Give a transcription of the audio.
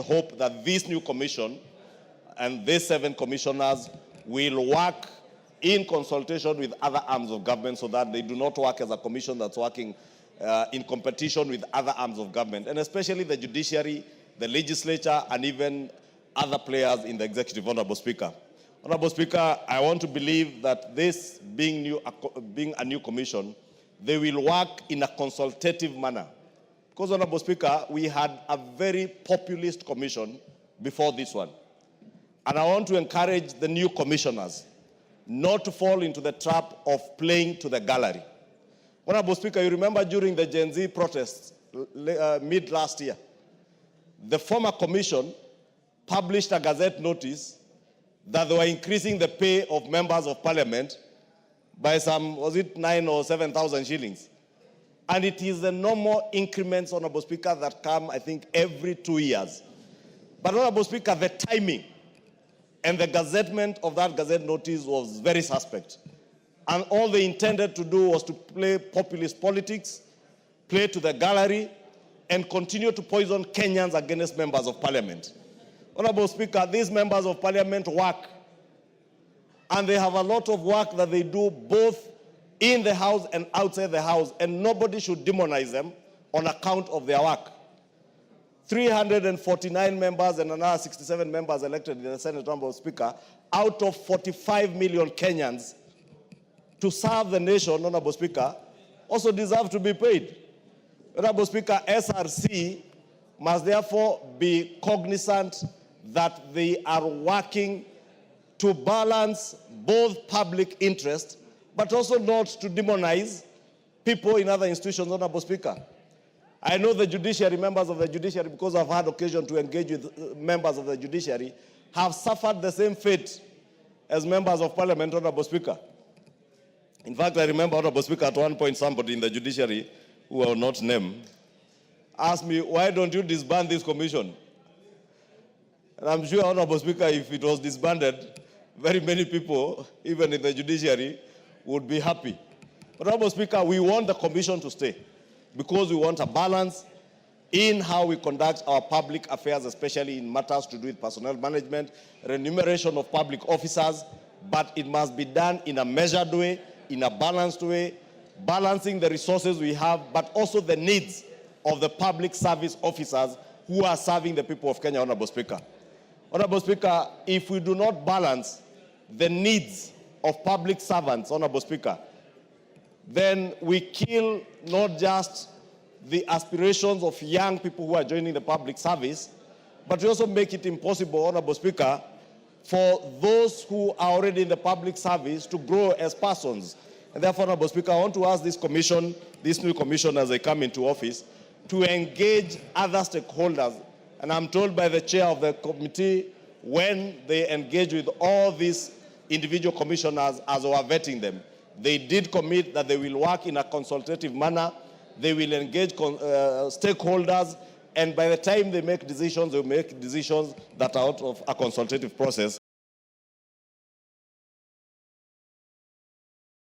hope that this new commission and these 7 commissioners will work in consultation with other arms of government so that they do not work as a commission that's working in competition with other arms of government, and especially the judiciary, the legislature, and even other players in the executive. Honorable Speaker. Honorable Speaker, I want to believe that this being a new commission, they will work in a consultative manner. Because, Honorable Speaker, we had a very populist commission before this one. And I want to encourage the new commissioners not to fall into the trap of playing to the gallery. Honorable Speaker, you remember during the Gen Z protests mid last year, the former commission published a gazette notice that they were increasing the pay of members of parliament by some, was it 9,000 or 7,000 shillings? And it is the normal increments, Honorable Speaker, that come, I think, every 2 years. But, Honorable Speaker, the timing and the gazettement of that gazette notice was very suspect. And all they intended to do was to play populist politics, play to the gallery, and continue to poison Kenyans against members of parliament. Honorable Speaker, these members of parliament work, and they have a lot of work that they do both in the House and outside the House, and nobody should demonize them on account of their work. 349 members and another 67 members elected in the Senate, Honorable Speaker, out of 45 million Kenyans to serve the nation, Honorable Speaker, also deserve to be paid. Honorable Speaker, SRC must therefore be cognizant that they are working to balance both public interest, but also not to demonize people in other institutions, Honorable Speaker. I know the judiciary, members of the judiciary, because I've had occasion to engage with members of the judiciary, have suffered the same fate as members of parliament, Honorable Speaker. In fact, I remember, Honorable Speaker, at one point somebody in the judiciary, who I will not name, asked me, why don't you disband this commission? And I'm sure, Honorable Speaker, if it was disbanded, very many people, even in the judiciary, would be happy. But, Honorable Speaker, we want the commission to stay because we want a balance in how we conduct our public affairs, especially in matters to do with personnel management, remuneration of public officers, but it must be done in a measured way, in a balanced way, balancing the resources we have, but also the needs of the public service officers who are serving the people of Kenya, Honorable Speaker. Honorable Speaker, if we do not balance the needs of public servants, Honorable Speaker, then we kill not just the aspirations of young people who are joining the public service, but we also make it impossible, Honorable Speaker, for those who are already in the public service to grow as persons. And therefore, Honorable Speaker, I want to ask this commission, this new commission as they come into office, to engage other stakeholders. And I'm told by the chair of the committee, when they engage with all these individual commissioners as we are vetting them, they did commit that they will work in a consultative manner, they will engage stakeholders, and by the time they make decisions, they will make decisions that are out of a consultative process.